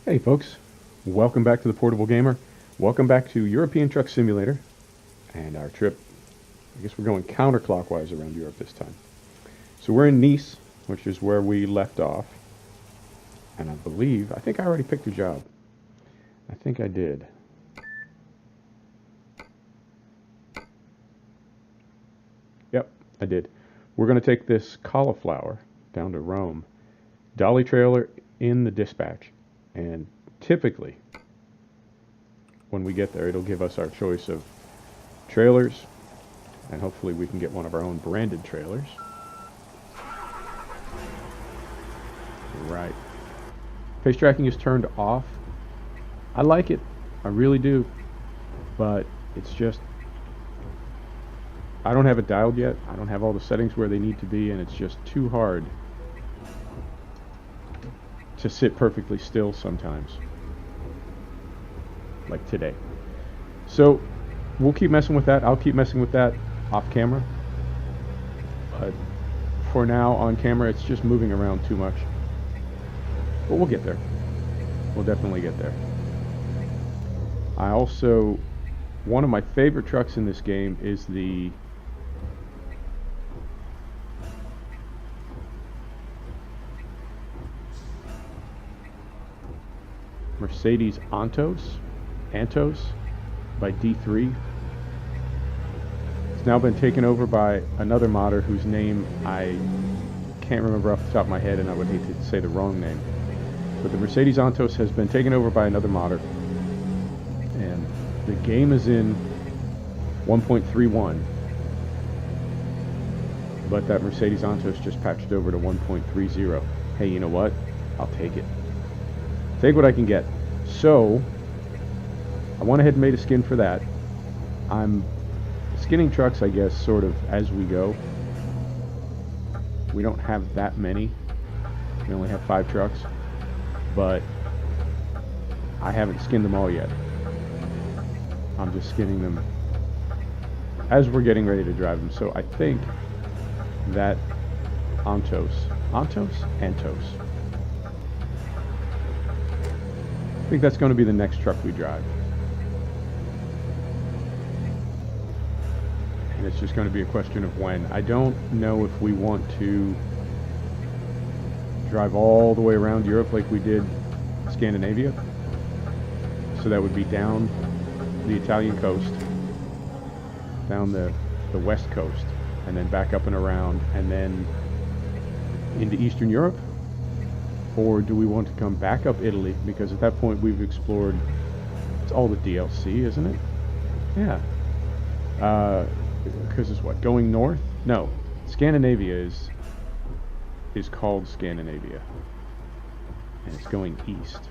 Hey folks, welcome back to the Portable Gamer. Welcome back to European Truck Simulator and our trip. I guess we're going counterclockwise around Europe this time. So we're in Nice, which is where we left off. And I think I already picked a job. I think I did. Yep, I did. We're going to take this cauliflower down to Rome. Dolly trailer in the dispatch. And typically, when we get there, it'll give us our choice of trailers, and hopefully we can get one of our own branded trailers. Right. Pace tracking is turned off. I like it. I really do. But it's just, I don't have it dialed yet. I don't have all the settings where they need to be, and it's just too hard to sit perfectly still sometimes, like today. So we'll keep messing with that. I'll keep messing with that off camera, but for now on camera it's just moving around too much. But we'll get there. We'll definitely get there. I also, one of my favorite trucks in this game is the Mercedes Antos by D3. It's now been taken over by another modder whose name I can't remember off the top of my head, and I would hate to say the wrong name. But the Mercedes Antos has been taken over by another modder, and the game is in 1.31, but that Mercedes Antos just patched over to 1.30. Hey, you know what? I'll take it. Take what I can get. So I went ahead and made a skin for that. I'm skinning trucks, I guess, sort of as we go. We don't have that many. We only have 5 trucks, but I haven't skinned them all yet. I'm just skinning them as we're getting ready to drive them. So I think that Antos. I think that's going to be the next truck we drive. And it's just going to be a question of when. I don't know if we want to drive all the way around Europe like we did Scandinavia. So that would be down the Italian coast, down the west coast, and then back up and around, and then into Eastern Europe. Or do we want to come back up Italy? Because at that point we've explored, it's all the DLC, isn't it? Yeah. Because it's what? Going north? No. Scandinavia is called Scandinavia. And it's going east.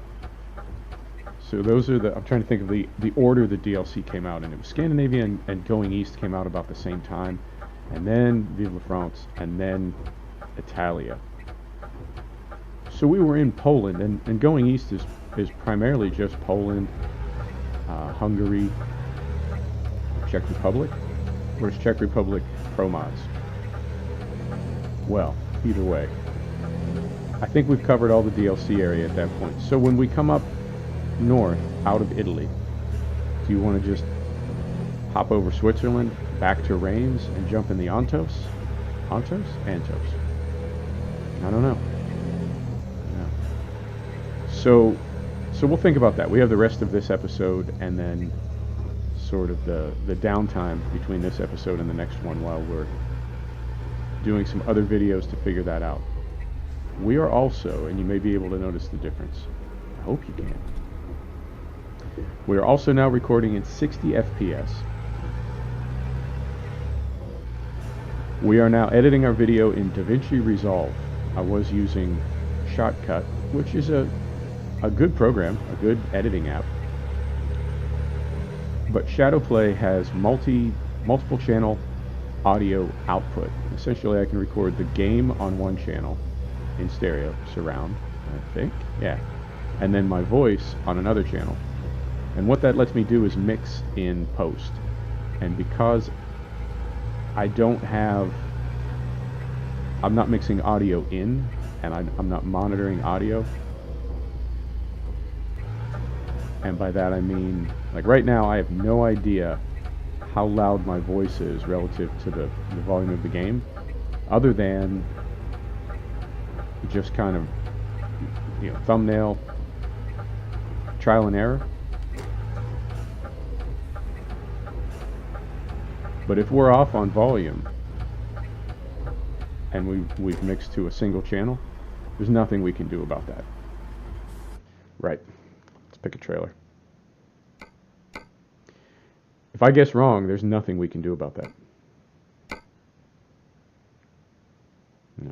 So those are I'm trying to think of the order the DLC came out in. It was Scandinavia and Going East came out about the same time. And then Vive la France. And then Italia. So we were in Poland, and Going East is primarily just Poland, Hungary, Czech Republic. Or is Czech Republic ProMods? Well, either way. I think we've covered all the DLC area at that point. So when we come up north, out of Italy, do you want to just hop over Switzerland, back to Reims, and jump in the Antos? Antos? I don't know. So we'll think about that. We have the rest of this episode, and then sort of the downtime between this episode and the next one while we're doing some other videos to figure that out. We are also, and you may be able to notice the difference. I hope you can. We are also now recording in 60 FPS. We are now editing our video in DaVinci Resolve. I was using Shotcut, which is a good program, a good editing app. But Shadowplay has multiple channel audio output. Essentially, I can record the game on one channel in stereo, surround, I think, yeah, and then my voice on another channel. And what that lets me do is mix in post. And because I'm not mixing audio in, and I'm not monitoring audio, And by that I mean, like right now I have no idea how loud my voice is relative to the volume of the game, other than just kind of, thumbnail, trial and error. But if we're off on volume and we've mixed to a single channel, there's nothing we can do about that. Right. Let's pick a trailer. If I guess wrong, there's nothing we can do about that.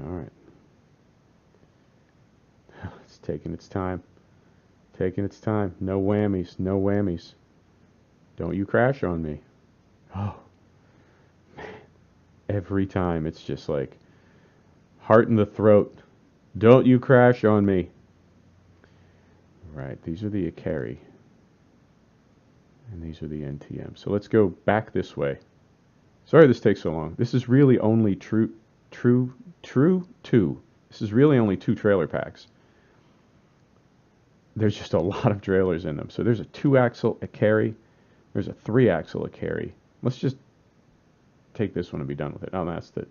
All right. It's taking its time. Taking its time. No whammies. No whammies. Don't you crash on me. Oh, man. Every time it's just like heart in the throat. Don't you crash on me. Right. These are the Ikari. And these are the NTM. So let's go back this way. Sorry this takes so long. This is really only two. This is really only 2 trailer packs. There's just a lot of trailers in them. So there's a 2-axle Ikari. There's a 3-axle Ikari. Let's just take this one and be done with it. Oh, that's the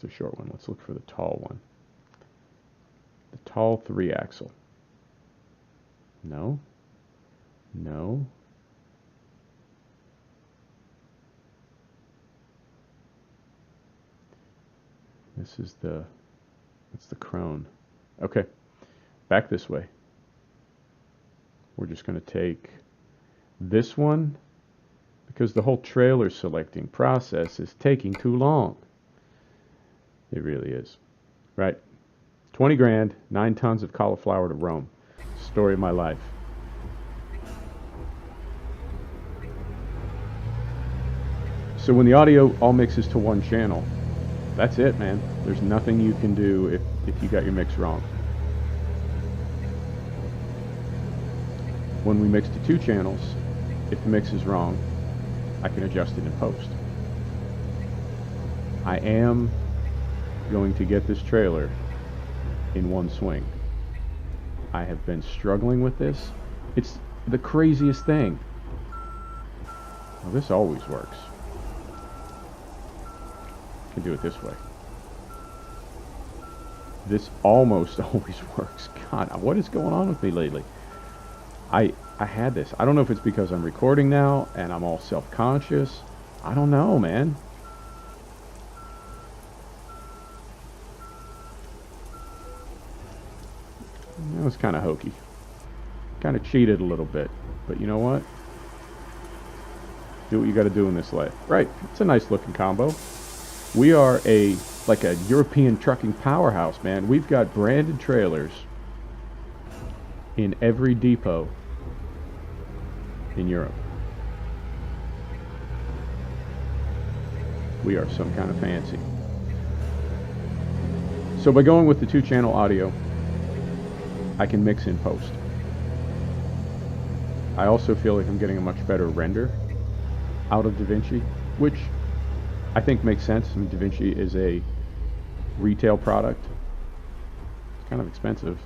short one. Let's look for the tall one. The tall 3-axle. No. No. That's the crone. Okay, back this way. We're just going to take this one because the whole trailer selecting process is taking too long. It really is. Right. 20 grand, 9 tons of cauliflower to Rome. Story of my life. So when the audio all mixes to one channel, that's it, man. There's nothing you can do if you got your mix wrong. When we mix to 2 channels, if the mix is wrong, I can adjust it in post. I am going to get this trailer in one swing. I have been struggling with this. It's the craziest thing. Well, this always works. I can do it this way. This almost always works. God, what is going on with me lately? I had this. I don't know if it's because I'm recording now and I'm all self-conscious. I don't know, man. That was kind of hokey. Kind of cheated a little bit. But you know what? Do what you got to do in this life. Right. It's a nice looking combo. We are like a European trucking powerhouse, man. We've got branded trailers in every depot in Europe. We are some kind of fancy. So by going with the 2-channel audio, I can mix in post. I also feel like I'm getting a much better render out of DaVinci, which I think makes sense. I mean, DaVinci is a retail product. It's kind of expensive,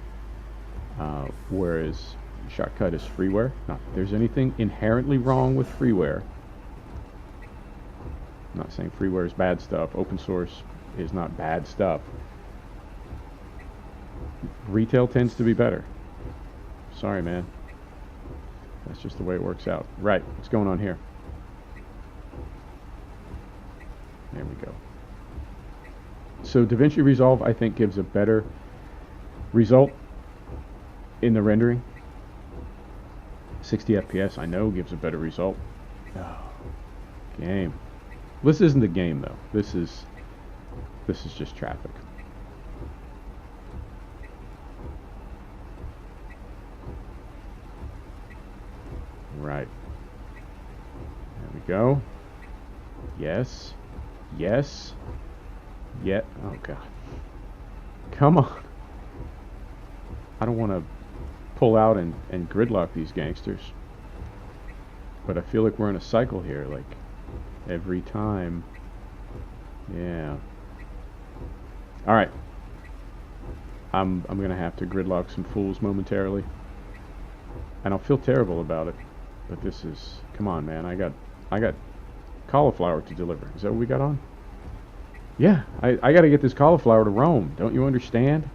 whereas Shotcut is freeware. Not that there's anything inherently wrong with freeware. I'm not saying freeware is bad stuff. Open source is not bad stuff. Retail tends to be better. Sorry, man. That's just the way it works out. Right, what's going on here? There we go. So DaVinci Resolve, I think, gives a better result in the rendering. 60 FPS, I know, gives a better result. Oh, game. This isn't the game, though. This is just traffic. Right. There we go. Yes. Yes. Yeah. Oh, God. Come on. I don't want to pull out and gridlock these gangsters. But I feel like we're in a cycle here. Like, every time. Yeah. Alright. I'm going to have to gridlock some fools momentarily. And I'll feel terrible about it. But this is, come on, man. I got cauliflower to deliver. Is that what we got on? Yeah, I got to get this cauliflower to Rome. Don't you understand?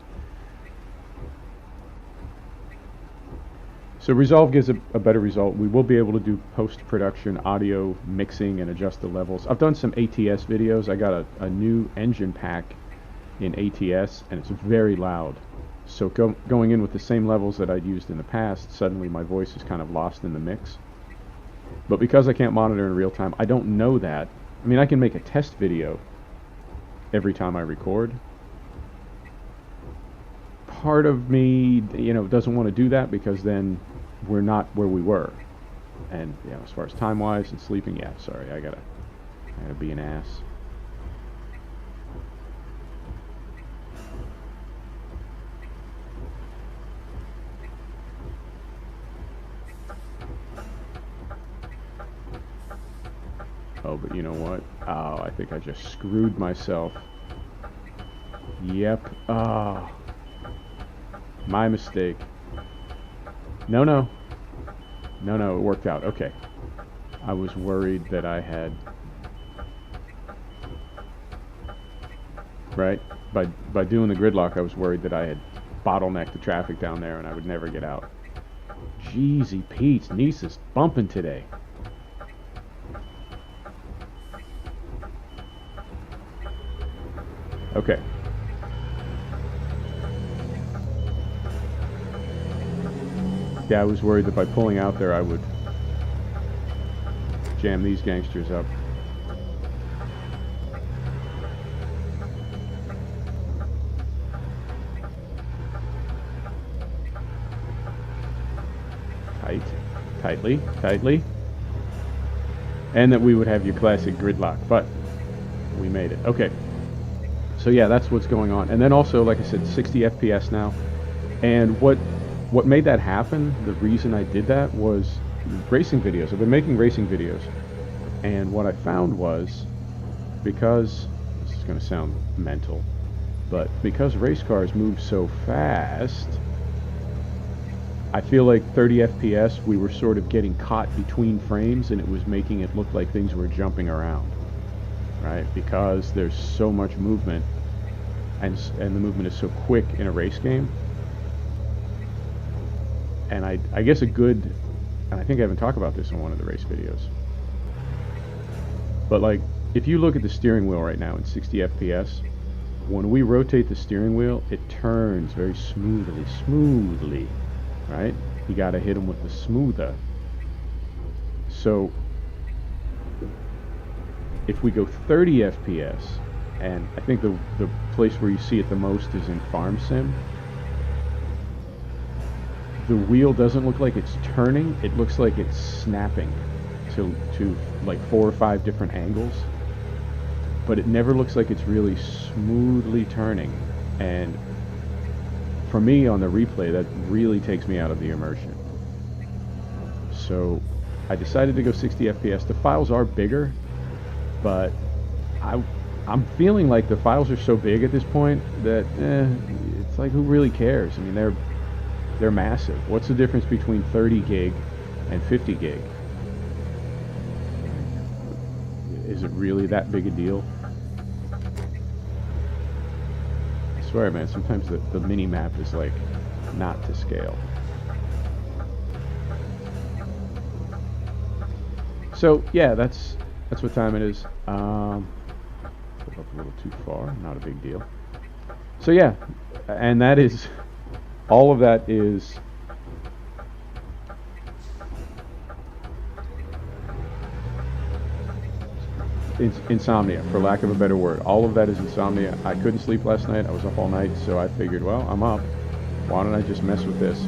So Resolve gives a better result. We will be able to do post-production audio mixing and adjust the levels. I've done some ATS videos. I got a new engine pack in ATS, and it's very loud. So going in with the same levels that I'd used in the past, suddenly my voice is kind of lost in the mix. But because I can't monitor in real time, I don't know that. I mean, I can make a test video every time I record. Part of me, you know, doesn't want to do that because then we're not where we were. And, you know, as far as time-wise and sleeping, yeah, sorry, I gotta be an ass. Oh, but you know what? Oh, I think I just screwed myself. Yep. Oh. My mistake. No, it worked out. Okay. I was worried that I had... Right? By doing the gridlock, I was worried that I had bottlenecked the traffic down there and I would never get out. Jeezy Pete's niece is bumping today. Okay. Yeah, I was worried that by pulling out there I would jam these gangsters up. Tightly. And that we would have your classic gridlock, but we made it. Okay. So yeah, that's what's going on. And then also, like I said, 60 FPS now. And what made that happen, the reason I did that was racing videos. I've been making racing videos. And what I found was, because, this is going to sound mental, but because race cars move so fast, I feel like 30 FPS, we were sort of getting caught between frames and it was making it look like things were jumping around, right? Because there's so much movement and the movement is so quick in a race game. And I guess a good, and I think I haven't talked about this in one of the race videos, but like, if you look at the steering wheel right now in 60 FPS, when we rotate the steering wheel, it turns very smoothly, right? You gotta hit them with the smoother. So, if we go 30 FPS, and I think the place where you see it the most is in Farm Sim, the wheel doesn't look like it's turning, it looks like it's snapping to like 4 or 5 different angles, but it never looks like it's really smoothly turning. And for me on the replay, that really takes me out of the immersion. So I decided to go 60 FPS. The files are bigger, but I'm feeling like the files are so big at this point that it's like, who really cares? I mean, they're massive. What's the difference between 30 gig and 50 gig? Is it really that big a deal? I swear, man, sometimes the mini map is like not to scale. So yeah, that's what time it is. Pulled up a little too far, not a big deal. So yeah, and that is, all of that is insomnia, for lack of a better word. All of that is insomnia. I couldn't sleep last night. I was up all night, so I figured, well, I'm up. Why don't I just mess with this?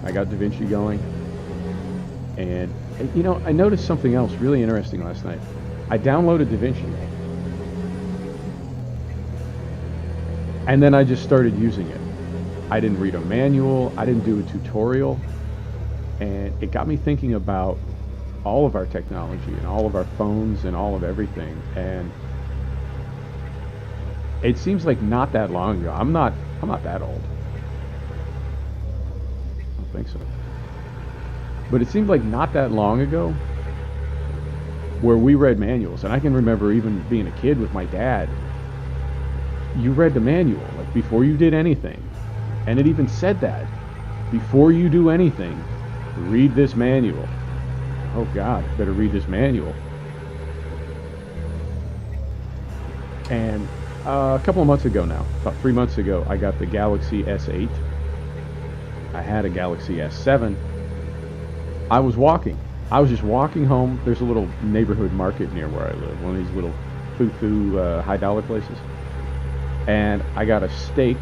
I got DaVinci going. And, you know, I noticed something else really interesting last night. I downloaded DaVinci. And then I just started using it. I didn't read a manual. I didn't do a tutorial. And it got me thinking about all of our technology and all of our phones and all of everything. And it seems like not that long ago. I'm not that old. I don't think so. But it seemed like not that long ago where we read manuals, and I can remember even being a kid with my dad, you read the manual, like before you did anything. And it even said that. Before you do anything, read this manual. Oh God, better read this manual. And a couple of months ago now, about 3 months ago, I got the Galaxy S8. I had a Galaxy S7. I was just walking home. There's a little neighborhood market near where I live, one of these little foo-foo high dollar places. And I got a steak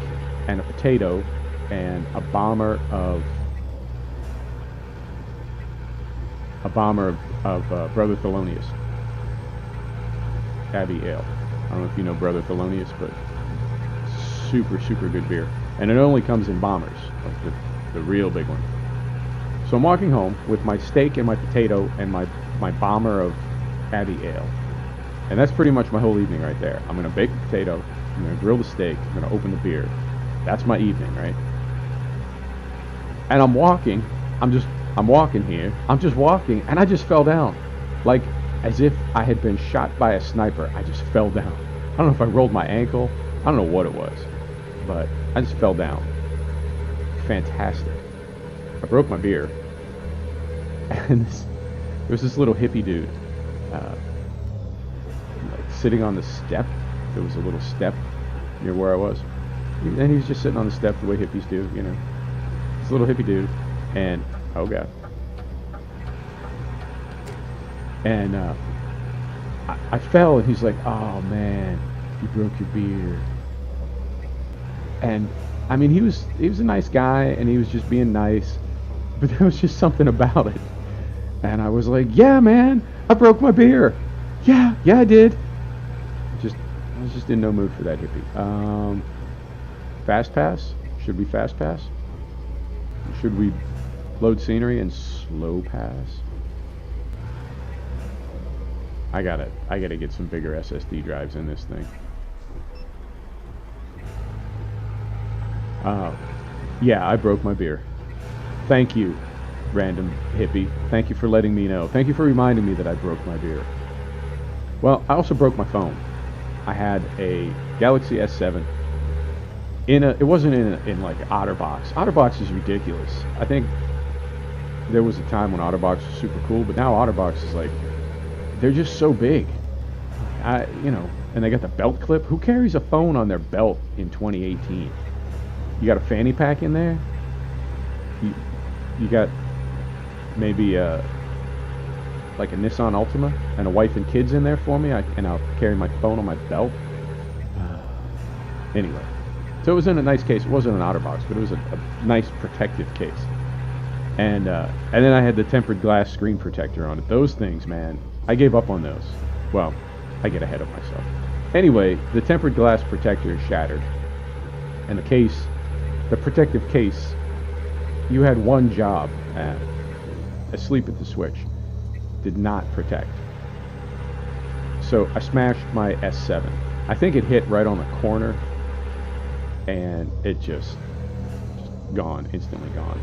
and a potato and a bomber of Brother Thelonious Abbey Ale. I don't know if you know Brother Thelonious, but super, super good beer. And it only comes in bombers, like the real big one. So I'm walking home with my steak and my potato and my bomber of Abbey Ale. And that's pretty much my whole evening right there. I'm going to bake the potato, I'm going to grill the steak, I'm going to open the beer. That's my evening, right? And I'm walking here, I'm just walking, and I just fell down. Like, as if I had been shot by a sniper. I just fell down. I don't know if I rolled my ankle, I don't know what it was, but I just fell down. Fantastic. I broke my beer, and there was this little hippie dude, like sitting on the step. There was a little step near where I was, and he was just sitting on the step the way hippies do, you know. This little hippie dude, and oh God. And I fell, and he's like, "Oh man, you broke your beer." And I mean, he was a nice guy, and he was just being nice, but there was just something about it. And I was like, "Yeah, man, I broke my beer. Yeah, I did." I was just in no mood for that hippie. Fast pass? Should we fast pass? Should we load scenery and slow pass? I gotta get some bigger SSD drives in this thing. Yeah, I broke my beer. Thank you, random hippie. Thank you for letting me know. Thank you for reminding me that I broke my beer. Well, I also broke my phone. I had a Galaxy S7 it wasn't in like OtterBox. OtterBox is ridiculous. I think there was a time when OtterBox was super cool, but now OtterBox is like, they're just so big. And they got the belt clip. Who carries a phone on their belt in 2018? You got a fanny pack in there? You got maybe like a Nissan Altima and a wife and kids in there for me, and I'll carry my phone on my belt. Anyway, so it was in a nice case. It wasn't an OtterBox, but it was a nice protective case. And then I had the tempered glass screen protector on it. Those things, man, I gave up on those. Well, I get ahead of myself. Anyway, the tempered glass protector is shattered, and the protective case, you had one job, asleep at the switch, did not protect. So I smashed my S7. I think it hit right on the corner, and it just gone, instantly gone.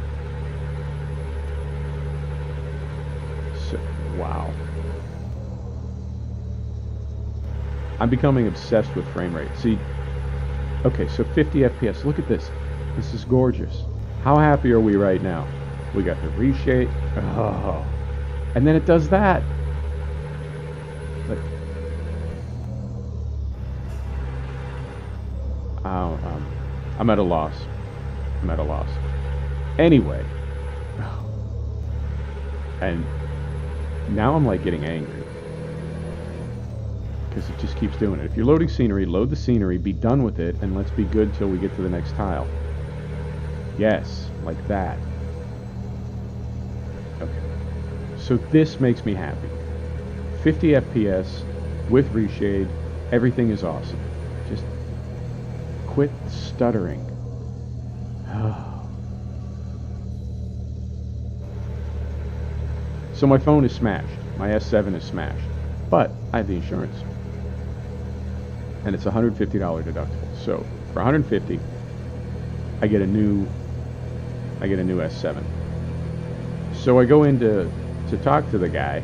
So, wow. I'm becoming obsessed with frame rate. See, okay, so 50 FPS. Look at this. This is gorgeous. How happy are we right now? We got the reshape. Oh. And then it does that. Like, I'm at a loss. Anyway. And now I'm like getting angry, because it just keeps doing it. If you're loading scenery, load the scenery, be done with it, and let's be good till we get to the next tile. Yes, like that. Okay. So this makes me happy. 50 FPS with reshade, everything is awesome. Just quit stuttering. So my phone is smashed. My S7 is smashed. But I have the insurance. And it's a $150 deductible. So for $150, I get a new S7. So I go in to talk to the guy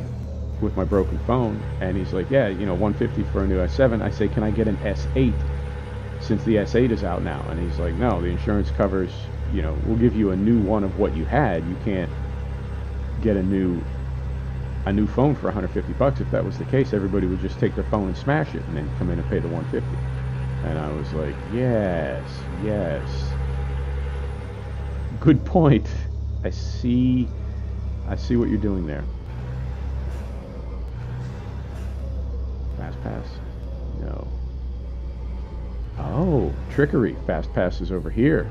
with my broken phone, and he's like, yeah, you know, 150 for a new S7. I say, can I get an S8 since the S8 is out now? And he's like, no, the insurance covers, you know, we'll give you a new one of what you had. You can't get a new phone for 150 bucks. If that was the case, everybody would just take their phone and smash it and then come in and pay the 150. And I was like, yes, good point. I see what you're doing there. Fast pass? No. Oh, trickery. Fast pass is over here.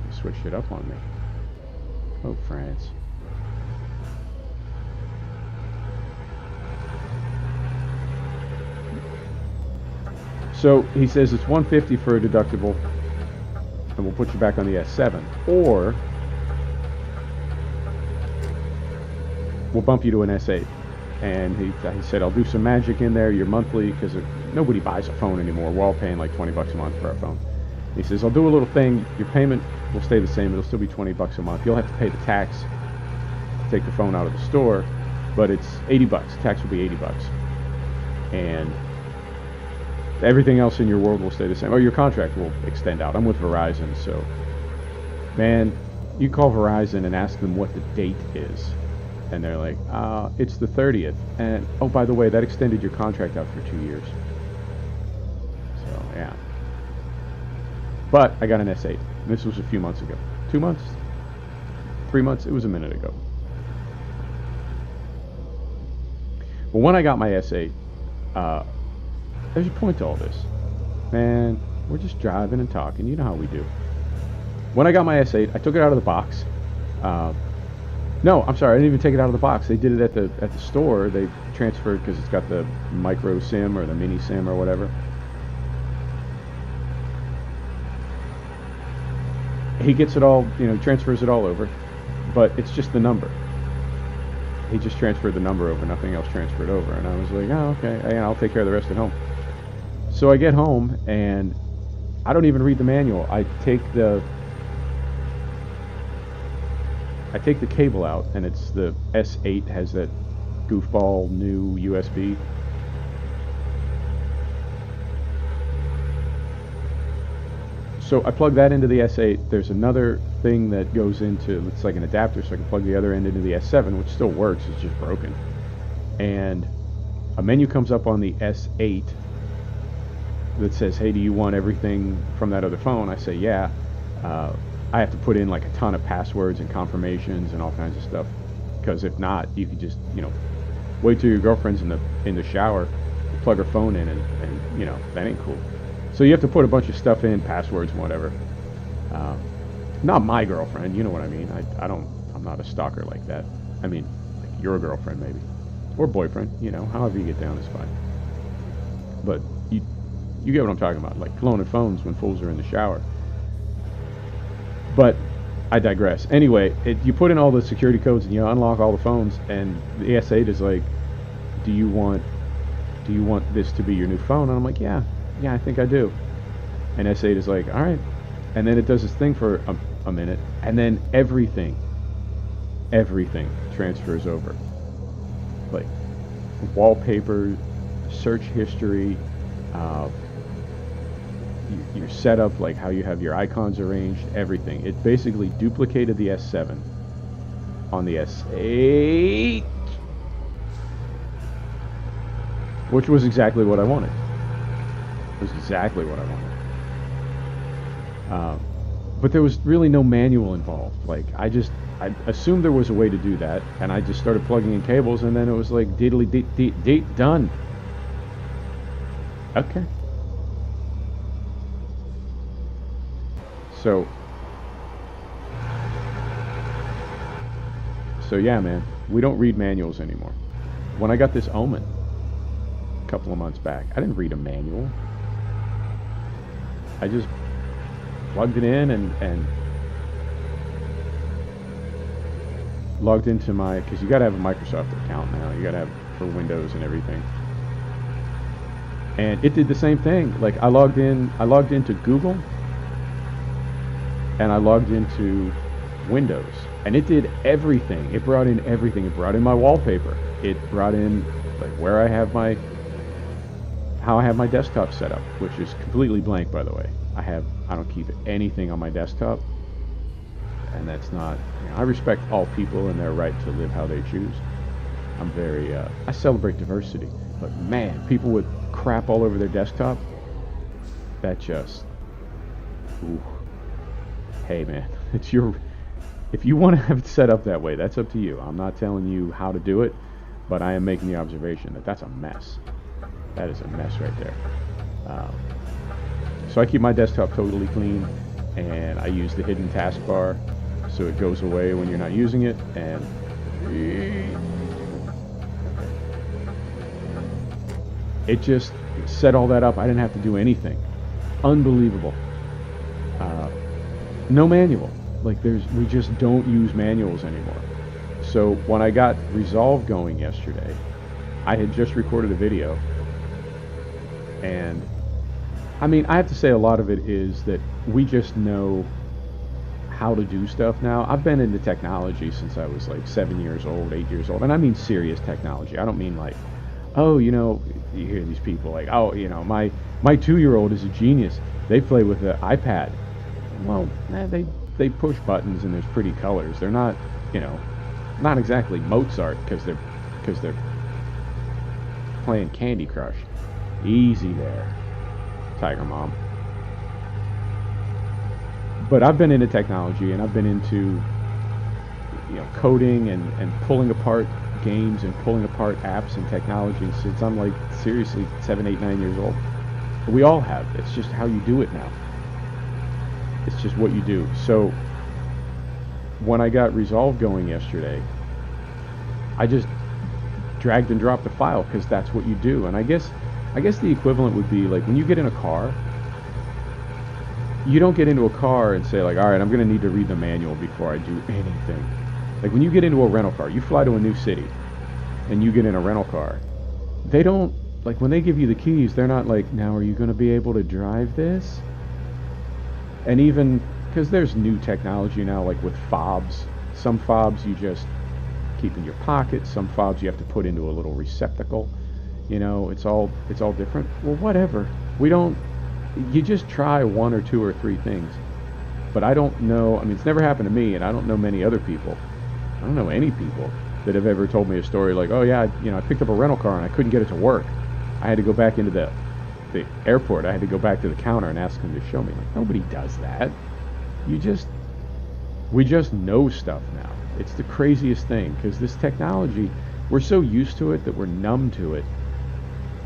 They switched it up on me. Oh, France. So he says it's 150 for a deductible, and we'll put you back on the S7, or we'll bump you to an S8. And he said, I'll do some magic in there, your monthly, because nobody buys a phone anymore. We're all paying like 20 bucks a month for our phone. He says, I'll do a little thing. Your payment will stay the same. It'll still be 20 bucks a month. You'll have to pay the tax to take the phone out of the store, but it's 80 bucks. Tax will be 80 bucks. And everything else in your world will stay the same. Oh, your contract will extend out. I'm with Verizon, so, man, you call Verizon and ask them what the date is. And they're like, it's the 30th. And, oh, by the way, that extended your contract out for 2 years. So, yeah. But I got an S8. This was a few months ago. 2 months? 3 months? It was a minute ago. Well, when I got my S8, there's a point to all this. Man, we're just driving and talking. You know how we do. When I got my S8, I took it out of the box. No, I'm sorry, I didn't even take it out of the box. They did it at the store. They transferred, because it's got the micro SIM or the mini SIM or whatever. He gets it all, you know, transfers it all over, but it's just the number. He just transferred the number over, nothing else transferred over. And I was like, oh, okay, I'll take care of the rest at home. So I get home, and I don't even read the manual. I take the cable out, and it's the S8 has that goofball new USB. So I plug that into the S8. There's another thing that goes into, it's like an adapter, so I can plug the other end into the S7, which still works, it's just broken. And a menu comes up on the S8 that says, hey, do you want everything from that other phone? I say, yeah. I have to put in like a ton of passwords and confirmations and all kinds of stuff, because if not, you could just, you know, wait till your girlfriend's in the shower, plug her phone in, and you know, that ain't cool. So you have to put a bunch of stuff in, passwords and whatever. Not my girlfriend, you know what I mean. I'm not a stalker like that. I mean, like your girlfriend maybe, or boyfriend, you know, however you get down is fine. But you get what I'm talking about, like cloning phones when fools are in the shower. But I digress. Anyway, you put in all the security codes and you unlock all the phones, and the S8 is like, do you want this to be your new phone? And I'm like, yeah, I think I do. And S8 is like, all right. And then it does this thing for a minute, and then everything transfers over. Like wallpaper, search history, your setup, like how you have your icons arranged, everything. It basically duplicated the S7 on the S8, which was exactly what I wanted. It was exactly what I wanted. But there was really no manual involved. Like I assumed there was a way to do that, and I just started plugging in cables, and then it was like diddly deet done. Okay. So yeah, man, we don't read manuals anymore. When I got this Omen a couple of months back, I didn't read a manual. I just plugged it in and logged into my, because you gotta have a Microsoft account now. You gotta have for Windows and everything. And it did the same thing. Like I logged into Google, and I logged into Windows, and it did everything. It brought in everything. It brought in my wallpaper. It brought in like where I have my, how I have my desktop set up, which is completely blank, by the way. I don't keep anything on my desktop, and that's not, you know, I respect all people and their right to live how they choose. I'm very, I celebrate diversity, but man, people with crap all over their desktop, that just, ooh. Hey man, it's your, if you want to have it set up that way, that's up to you. I'm not telling you how to do it, but I am making the observation that that's a mess. That is a mess right there. So I keep my desktop totally clean, and I use the hidden taskbar so it goes away when you're not using it, and it just set all that up. I didn't have to do anything. Unbelievable. No manual. Like we just don't use manuals anymore. So when I got Resolve going yesterday, I had just recorded a video, and I mean, I have to say a lot of it is that we just know how to do stuff now. I've been into technology since I was like 7 years old, 8 years old, and I mean serious technology. I don't mean like, oh, you know, you hear these people like, oh, you know, my 2-year-old is a genius. They play with the iPad. Well, they push buttons and there's pretty colors. They're not, you know, not exactly Mozart because they're playing Candy Crush. Easy there, Tiger Mom. But I've been into technology, and I've been into, you know, coding and pulling apart games and pulling apart apps and technology since I'm like seriously 7, 8, 9 years old. We all have. It's just how you do it now. It's just what you do. So when I got Resolve going yesterday, I just dragged and dropped the file because that's what you do. And I guess the equivalent would be like when you get in a car, you don't get into a car and say like, all right, I'm going to need to read the manual before I do anything. Like when you get into a rental car, you fly to a new city and you get in a rental car, they don't, like when they give you the keys, they're not like, now are you going to be able to drive this? And even, because there's new technology now, like with fobs, some fobs you just keep in your pocket, some fobs you have to put into a little receptacle, you know, it's all different. Well, whatever. You just try 1 or 2 or 3 things. But I don't know, I mean, it's never happened to me, and I don't know many other people. I don't know any people that have ever told me a story like, oh yeah, I picked up a rental car and I couldn't get it to work. I had to go back into the airport. I had to go back to the counter and ask them to show me. Like, nobody does that. We just know stuff now. It's the craziest thing, because this technology, we're so used to it that we're numb to it.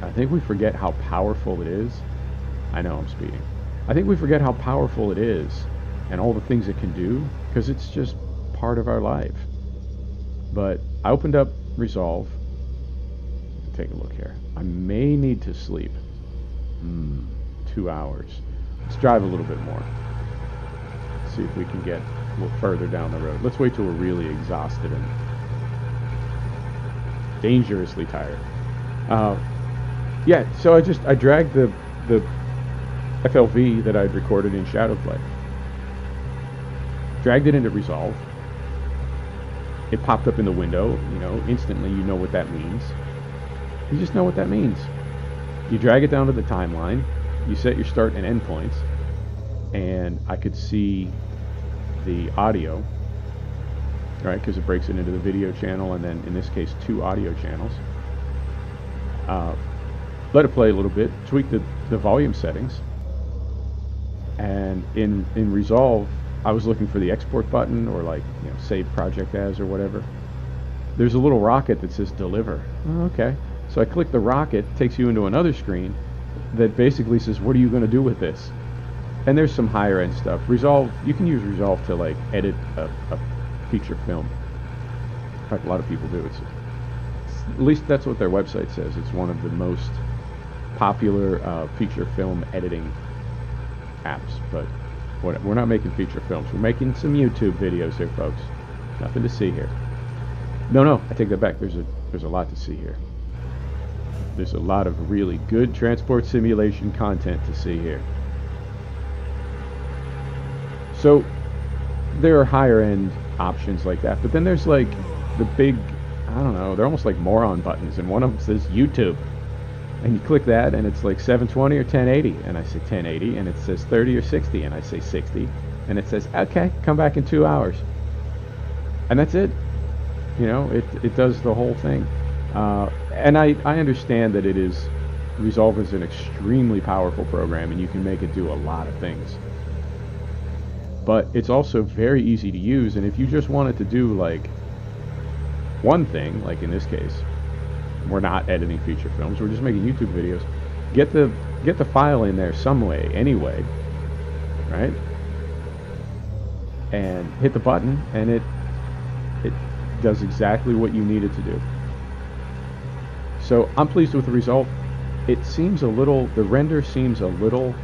I think we forget how powerful it is. I know I'm speeding. I think we forget how powerful it is and all the things it can do, because it's just part of our life. But I opened up Resolve. Take a look here. I may need to sleep. 2 hours. Let's drive a little bit more. See if we can get a little further down the road. Let's wait till we're really exhausted and dangerously tired. Yeah, so I dragged the FLV that I'd recorded in Shadowplay. Dragged it into Resolve. It popped up in the window, you know, instantly you know what that means. You just know what that means. You drag it down to the timeline, you set your start and end points, and I could see the audio, right, because it breaks it into the video channel and then in this case 2 audio channels. Let it play a little bit, tweak the volume settings, and in Resolve I was looking for the export button or like, you know, save project as or whatever. There's a little rocket that says deliver. Oh, okay. So I click the rocket, takes you into another screen that basically says, what are you going to do with this? And there's some higher end stuff. Resolve, you can use Resolve to like edit a feature film. In fact, a lot of people do. It's at least that's what their website says. It's one of the most popular feature film editing apps. But we're not making feature films. We're making some YouTube videos here, folks. Nothing to see here. No, I take that back. There's a lot to see here. There's a lot of really good transport simulation content to see here. So there are higher end options like that, but then there's like the big, I don't know, they're almost like moron buttons, and one of them says YouTube, and you click that, and it's like 720 or 1080, and I say 1080, and it says 30 or 60, and I say 60, and it says, okay, come back in 2 hours, and that's it. You know, it does the whole thing. And I understand that Resolve is an extremely powerful program, and you can make it do a lot of things. But it's also very easy to use, and if you just wanted to do like one thing, like in this case, we're not editing feature films, we're just making YouTube videos, get the file in there some way, anyway, right? And hit the button, and it does exactly what you need it to do. So I'm pleased with the result. It seems the render seems a little,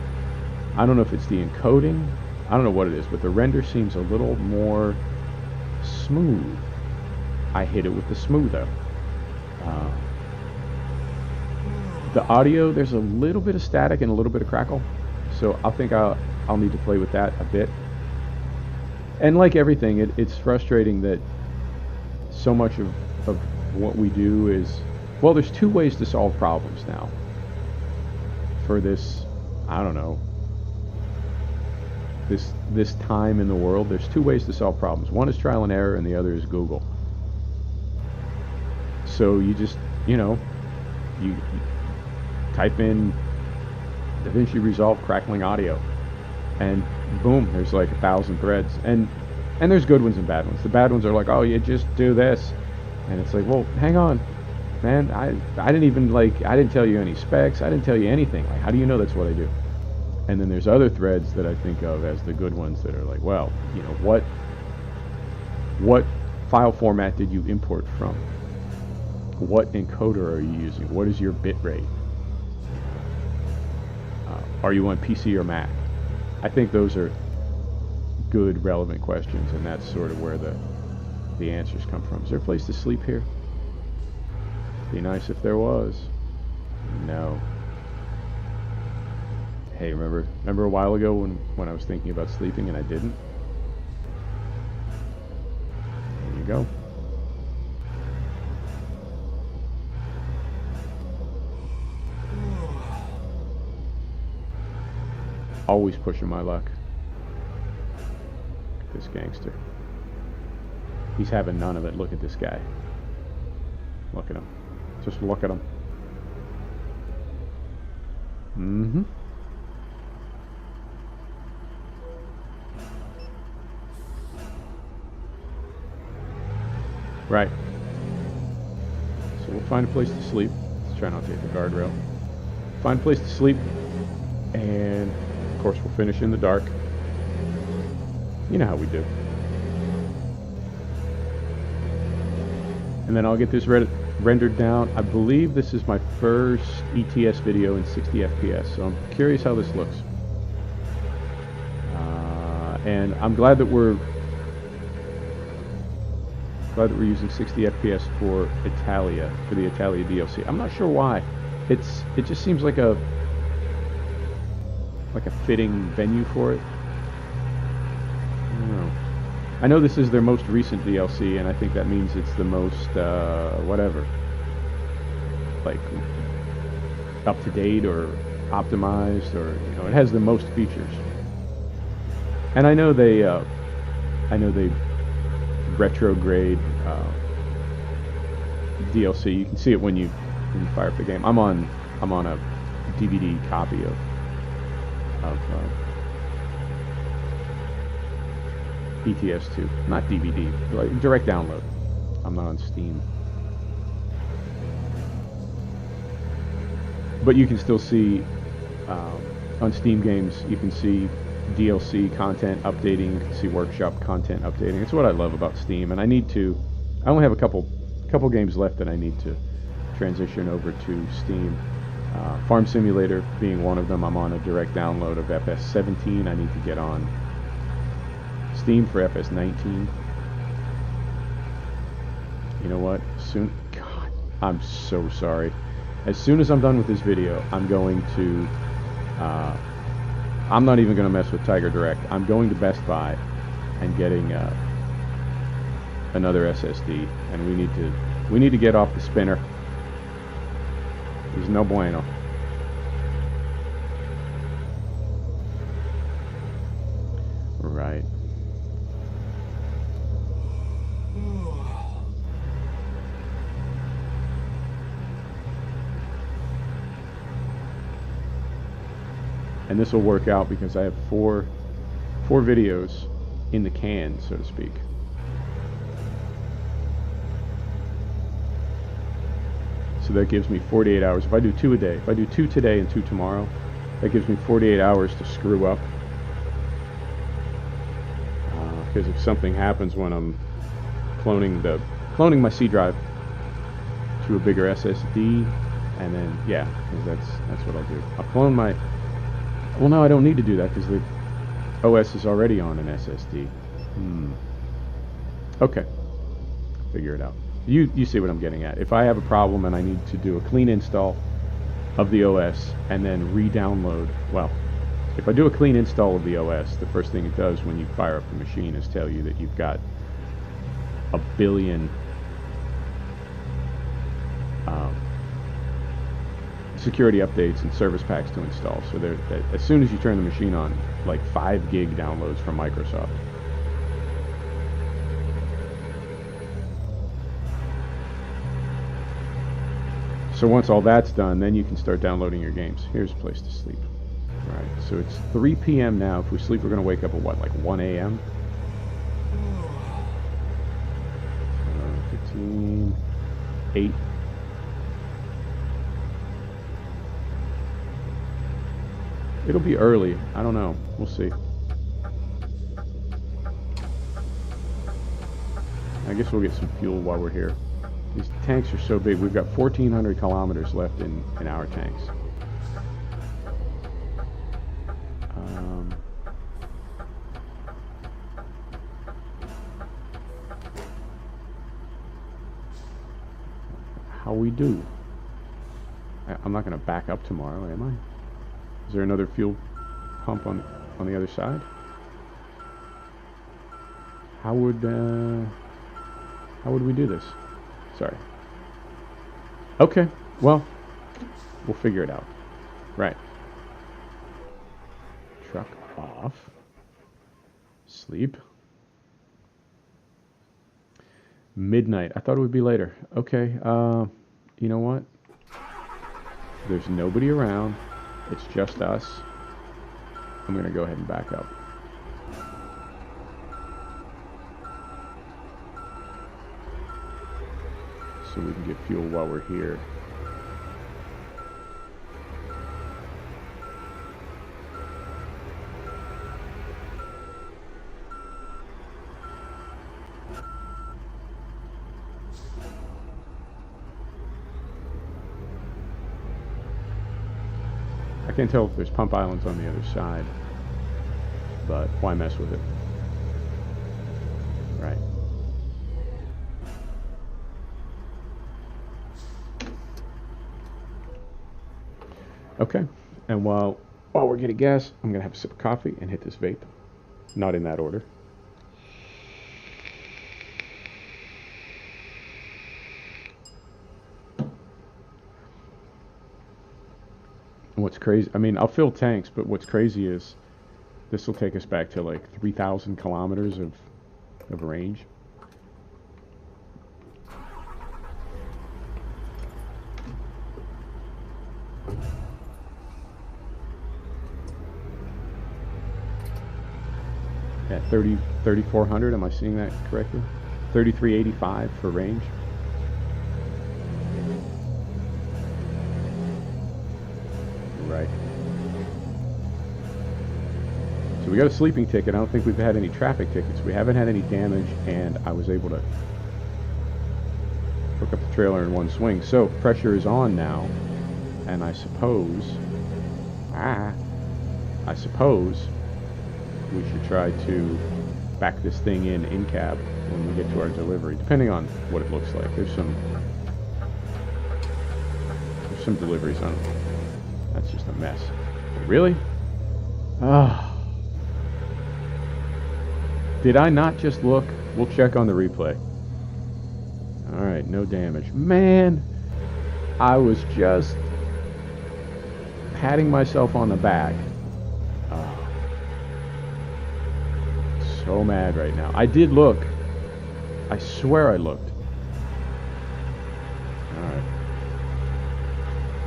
I don't know if it's the encoding, I don't know what it is, but the render seems a little more smooth. I hit it with the smoother. The audio, there's a little bit of static and a little bit of crackle, so I think I'll need to play with that a bit. And like everything, it's frustrating that so much of what we do is, well, there's two ways to solve problems now. For this, I don't know, this time in the world, there's two ways to solve problems. One is trial and error, and the other is Google. So you just, you type in DaVinci Resolve crackling audio, and boom, there's like 1,000 threads, and there's good ones and bad ones. The bad ones are like, oh, you just do this, and it's like, well, hang on, man, I didn't even I didn't tell you any specs, I didn't tell you anything. Like, how do you know that's what I do? And then there's other threads that I think of as the good ones that are like, well, what file format did you import from? What encoder are you using? What is your bit rate? Are you on PC or Mac? I think those are good, relevant questions, and that's sort of where the answers come from. Is there a place to sleep here? Be nice if there was. No. Hey, remember a while ago when I was thinking about sleeping and I didn't? There you go. Always pushing my luck. Look at this gangster. He's having none of it. Look at this guy. Look at him. Just look at him. Mm-hmm. Right. So we'll find a place to sleep. Let's try not to hit the guardrail. Find a place to sleep, and of course we'll finish in the dark. You know how we do. And then I'll get this rendered down. I believe this is my first ETS video in 60 FPS, so I'm curious how this looks. And I'm glad that we're using 60 FPS for Italia, for the Italia DLC. I'm not sure why. It just seems like a fitting venue for it. I don't know. I know this is their most recent DLC, and I think that means it's the most whatever, like up to date or optimized, or it has the most features. And I know they retrograde DLC. You can see it when you fire up the game. I'm on a DVD copy of ETS2, not DVD, like direct download. I'm not on Steam, but you can still see on Steam games. You can see DLC content updating. You can see workshop content updating. It's what I love about Steam, and I only have a couple games left that I need to transition over to Steam. Farm Simulator being one of them. I'm on a direct download of FS17. I need to get on Steam for FS19. You know what? Soon. God, I'm so sorry. As soon as I'm done with this video, I'm going to. I'm not even going to mess with Tiger Direct. I'm going to Best Buy, and getting another SSD, and we need to get off the spinner. There's no bueno. Right. And this will work out because I have four videos in the can, so to speak. So that gives me 48 hours. If I do 2 a day, if I do 2 today and 2 tomorrow, that gives me 48 hours to screw up. Because if something happens when I'm cloning my C drive to a bigger SSD, and then yeah, because that's what I'll do. I'll clone my. Well, no, I don't need to do that because the OS is already on an SSD. Okay, figure it out. You see what I'm getting at. If I have a problem and I need to do a clean install of the OS and then re-download, well, if I do a clean install of the OS, the first thing it does when you fire up the machine is tell you that you've got a billion security updates and service packs to install. So as soon as you turn the machine on, like 5 gig downloads from Microsoft. So once all that's done, then you can start downloading your games. Here's a place to sleep. All right, so it's 3 p.m. now. If we sleep, we're going to wake up at what, like 1 a.m.? 15, 8. It'll be early. I don't know. We'll see. I guess we'll get some fuel while we're here. These tanks are so big. We've got 1,400 kilometers left in our tanks. How we do? I'm not going to back up tomorrow, am I? Is there another fuel pump on the other side? How would we do this? Sorry. Okay, well, we'll figure it out. Right. Truck off. Sleep. Midnight. I thought it would be later. Okay, you know what? There's nobody around. It's just us. I'm going to go ahead and back up. So we can get fuel while we're here. I can't tell if there's pump islands on the other side, but why mess with it? Right. Okay, and while we're getting gas, I'm gonna have a sip of coffee and hit this vape. Not in that order. What's crazy, I mean, I'll fill tanks, but what's crazy is this will take us back to like 3,000 kilometers of range. Yeah, 3,400, am I seeing that correctly? 3,385 for range. Right. So we got a sleeping ticket. I don't think we've had any traffic tickets. We haven't had any damage, and I was able to hook up the trailer in one swing. So pressure is on now, and I suppose we should try to back this thing in cab when we get to our delivery, depending on what it looks like. There's some deliveries on it. That's just a mess. Really? Ah. Did I not just look? We'll check on the replay. Alright, no damage. Man, I was just patting myself on the back. Oh, so mad right now. I did look. I swear I looked. Alright.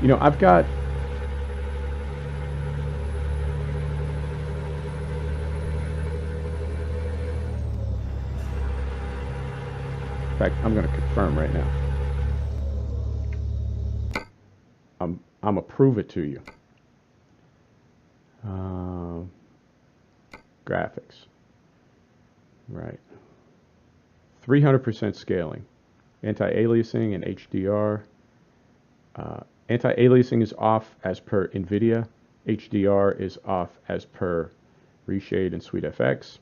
You know, I've got... In fact, I'm going to confirm right now. I'm going to prove it to you. Graphics. Right. 300% scaling. Anti-aliasing and HDR. Anti-aliasing is off as per NVIDIA. HDR is off as per Reshade and SweetFX.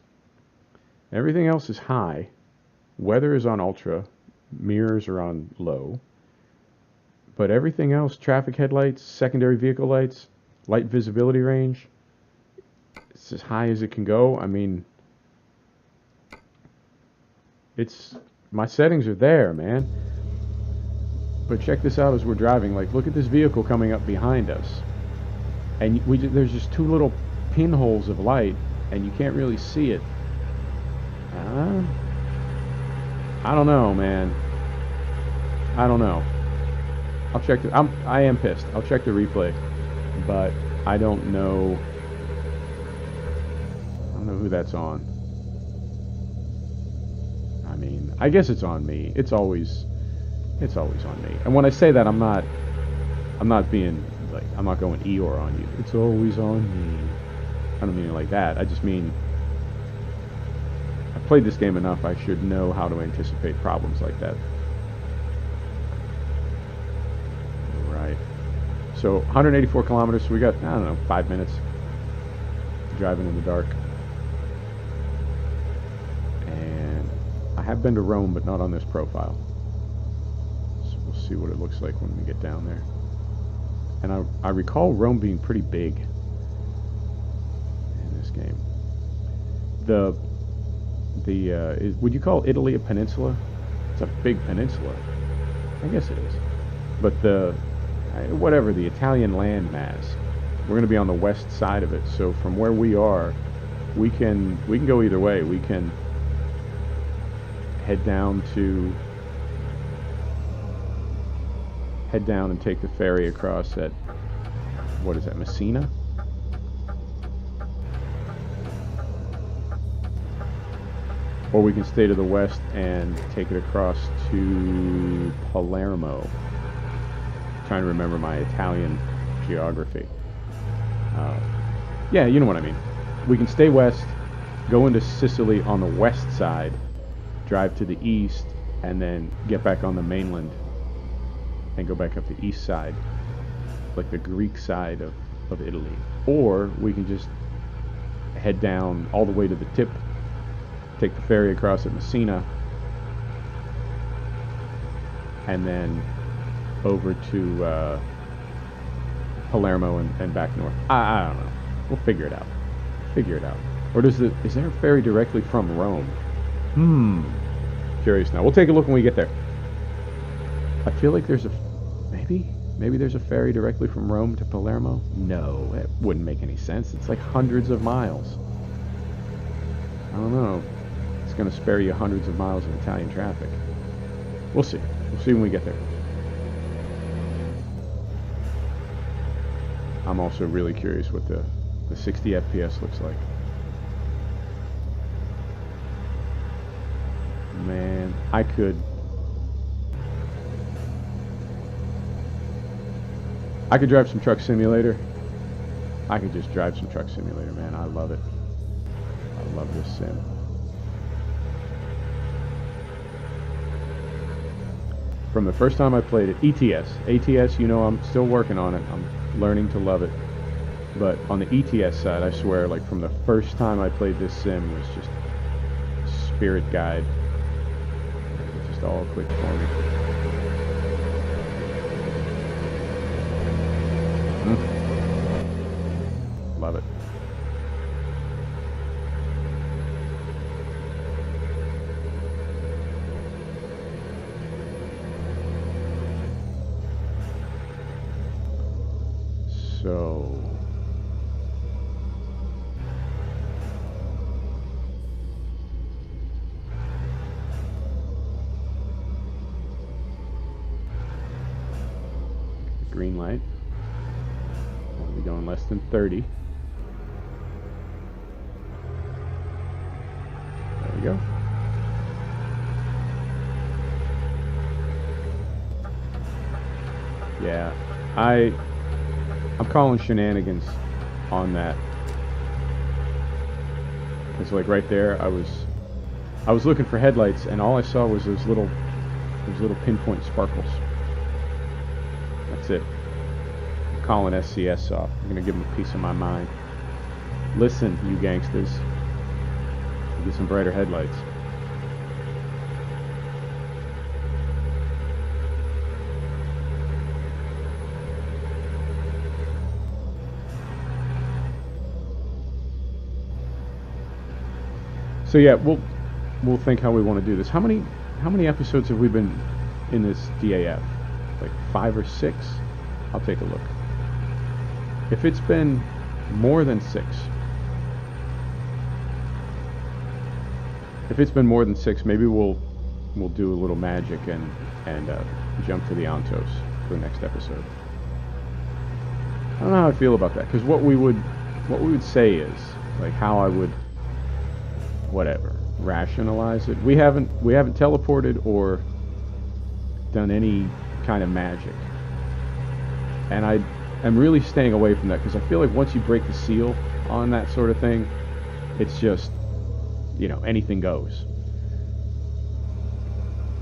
Everything else is high. Weather is on ultra. Mirrors are on low. But everything else, traffic headlights, secondary vehicle lights, light visibility range, it's as high as it can go. I mean, my settings are there, man. But check this out as we're driving. Like, look at this vehicle coming up behind us. And there's just two little pinholes of light, and you can't really see it. I don't know, man. I don't know. I'll check it. I am pissed. I'll check the replay, but I don't know. I don't know who that's on. I mean, I guess it's on me. It's always on me. And when I say that, I'm not being like, I'm not going Eeyore on you. It's always on me. I don't mean it like that. I just mean, I've played this game enough. I should know how to anticipate problems like that. Right. So 184 kilometers. So we got, I don't know, 5 minutes driving in the dark. And I have been to Rome, but not on this profile. So we'll see what it looks like when we get down there. And I recall Rome being pretty big in this game. Would you call Italy a peninsula? It's a big peninsula. I guess it is. But whatever, the Italian landmass, we're going to be on the west side of it. So from where we are, we can go either way. We can head down and take the ferry across at, what is that, Messina? Or we can stay to the west and take it across to Palermo. I'm trying to remember my Italian geography. Yeah, you know what I mean. We can stay west, go into Sicily on the west side, drive to the east, and then get back on the mainland and go back up the east side, like the Greek side of Italy. Or we can just head down all the way to the tip, take the ferry across at Messina, and then over to Palermo and back north. I don't know. We'll figure it out. Or is there a ferry directly from Rome? Curious now. We'll take a look when we get there. I feel like there's maybe there's a ferry directly from Rome to Palermo. No, it wouldn't make any sense. It's like hundreds of miles. I don't know. It's going to spare you hundreds of miles of Italian traffic. We'll see. We'll see when we get there. I'm also really curious what the 60 FPS looks like. Man, I could drive some Truck Simulator. I could just drive some Truck Simulator, man. I love it. I love this sim. From the first time I played it, ATS, you know, I'm still working on it. I'm learning to love it. But on the ETS side, I swear, like from the first time I played this sim, was just spirit guide. It just all clicked for me. Love it. green light. We'll be going less than 30. There we go. Yeah, I'm calling shenanigans on that. Because like right there, I was looking for headlights, and all I saw was those little pinpoint sparkles. That's it. I'm calling SCS off. I'm gonna give them a piece of my mind. Listen, you gangsters. Get some brighter headlights. So yeah, we'll think how we want to do this. How many episodes have we been in this DAF? Like 5 or 6? I'll take a look. If it's been more than 6, maybe we'll do a little magic and jump to the Antos for the next episode. I don't know how I feel about that, because what we would say is like how I would rationalize it. We haven't teleported or done any kind of magic, and I am really staying away from that, because I feel like once you break the seal on that sort of thing, it's just, you know, anything goes.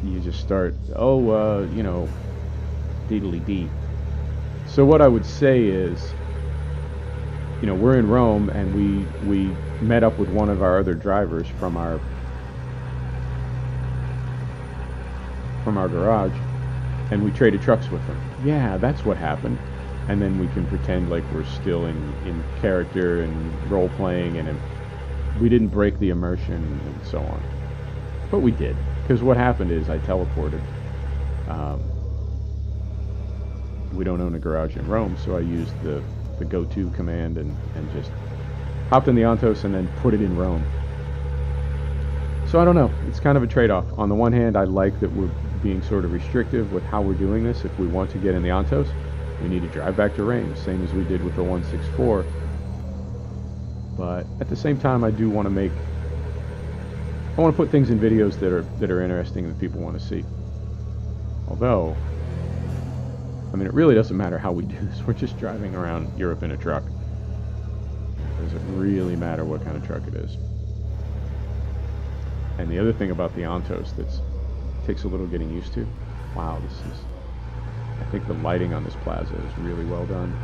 You just start, you know, deedly dee. So what I would say is, you know, we're in Rome, and we met up with one of our other drivers from our garage, and we traded trucks with them. Yeah, that's what happened. And then we can pretend like we're still in character and role playing, and we didn't break the immersion and so on. But we did, because what happened is I teleported. We don't own a garage in Rome, so I used the go-to command and just hopped in the Antos and then put it in Rome. So I don't know. It's kind of a trade-off. On the one hand, I like that we're being sort of restrictive with how we're doing this. If we want to get in the Antos, we need to drive back to Reims, same as we did with the 164. But at the same time, I do want to put things in videos that are interesting that people want to see. Although, I mean, it really doesn't matter how we do this. We're just driving around Europe in a truck. Does it really matter what kind of truck it is? And the other thing about the Antos that takes a little getting used to. Wow, I think the lighting on this plaza is really well done.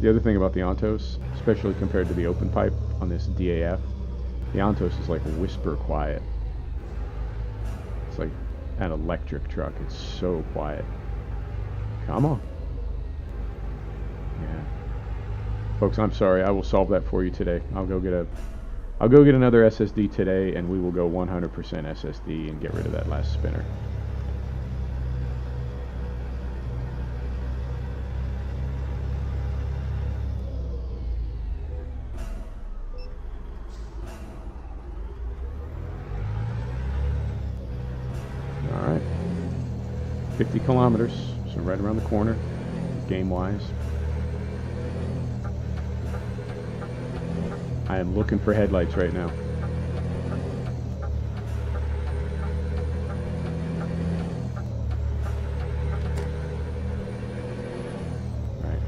The other thing about the Antos, especially compared to the open pipe on this DAF, the Antos is like whisper quiet. It's like an electric truck. It's so quiet. Come on. Yeah. Folks, I'm sorry. I will solve that for you today. I'll go get another SSD today, and we will go 100% SSD and get rid of that last spinner. All right. 50 kilometers, so right around the corner, game-wise. I am looking for headlights right now. Right.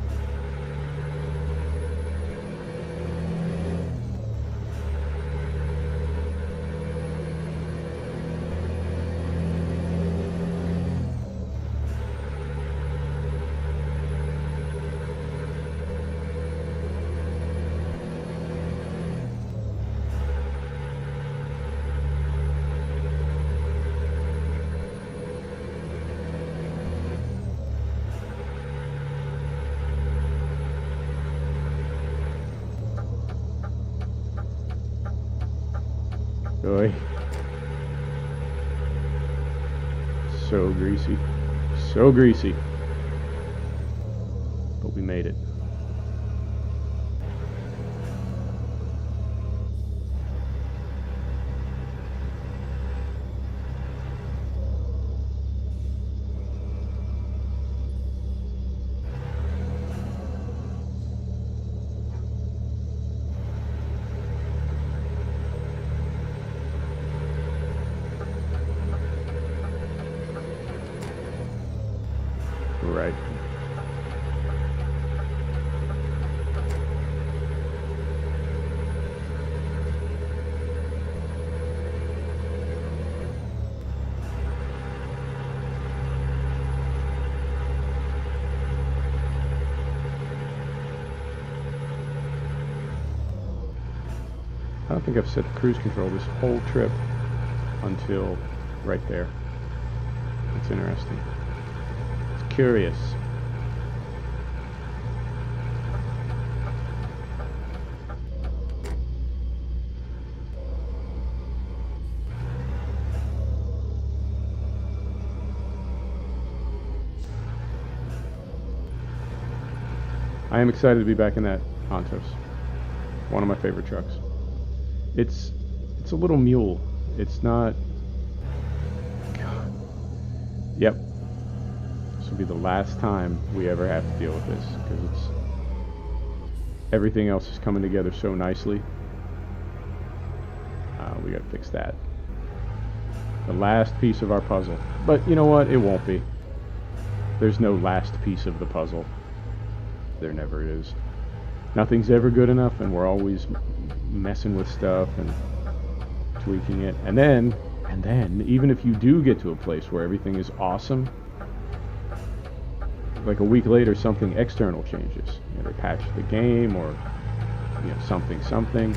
Boy. So greasy. So greasy. But we made it. don't think I've set the cruise control this whole trip until right there. It's interesting. It's curious. I am excited to be back in that Antos. One of my favorite trucks. It's a little mule. It's not... God. Yep. This will be the last time we ever have to deal with this, because it's... everything else is coming together so nicely. We gotta fix that. The last piece of our puzzle. But you know what? It won't be. There's no last piece of the puzzle. There never is. Nothing's ever good enough, and we're always messing with stuff and tweaking it. And then, even if you do get to a place where everything is awesome, like a week later, something external changes. You know, they patch the game, or you know, something.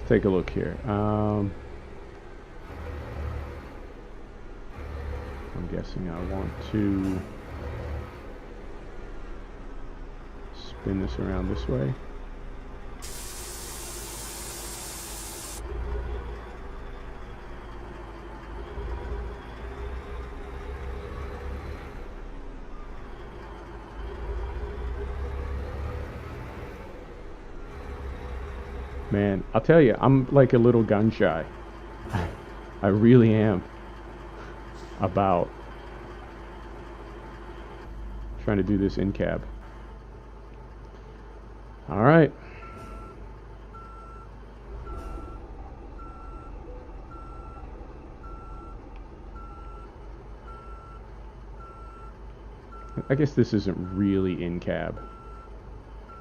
Take a look here. I'm guessing I want to spin this around this way. Man, I'll tell you, I'm like a little gun shy. I really am about trying to do this in cab. All right. I guess this isn't really in cab.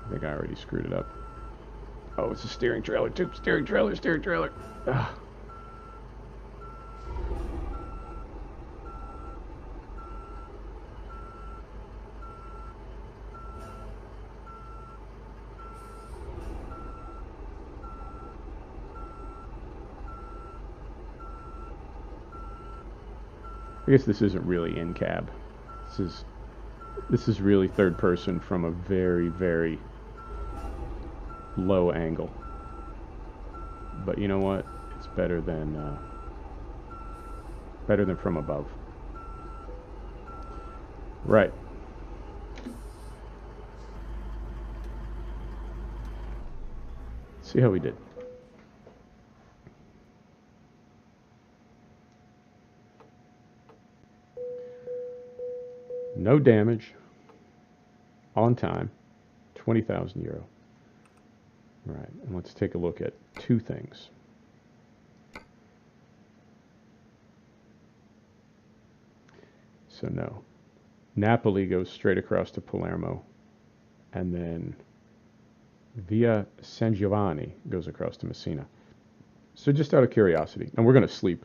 I think I already screwed it up. Oh, it's a steering trailer too. Steering trailer. Ugh. I guess this isn't really in cab. This is really third person from a very, very low angle. But you know what? It's better than from above. Right. See how we did. No damage. On time. 20,000 euro. Right, and let's take a look at two things. So no, Napoli goes straight across to Palermo, and then via San Giovanni goes across to Messina. So just out of curiosity, and we're going to sleep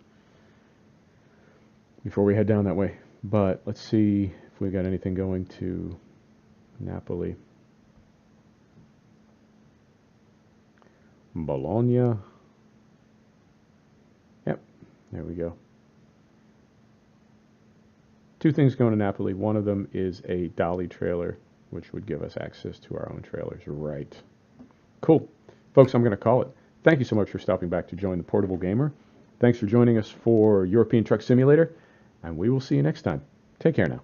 before we head down that way, but let's see if we got anything going to Napoli. Bologna. Yep, there we go. Two things going to Napoli. One of them is a dolly trailer, which would give us access to our own trailers. Right. Cool. Folks, I'm going to call it. Thank you so much for stopping back to join the Portable Gamer. Thanks for joining us for European Truck Simulator, and we will see you next time. Take care now.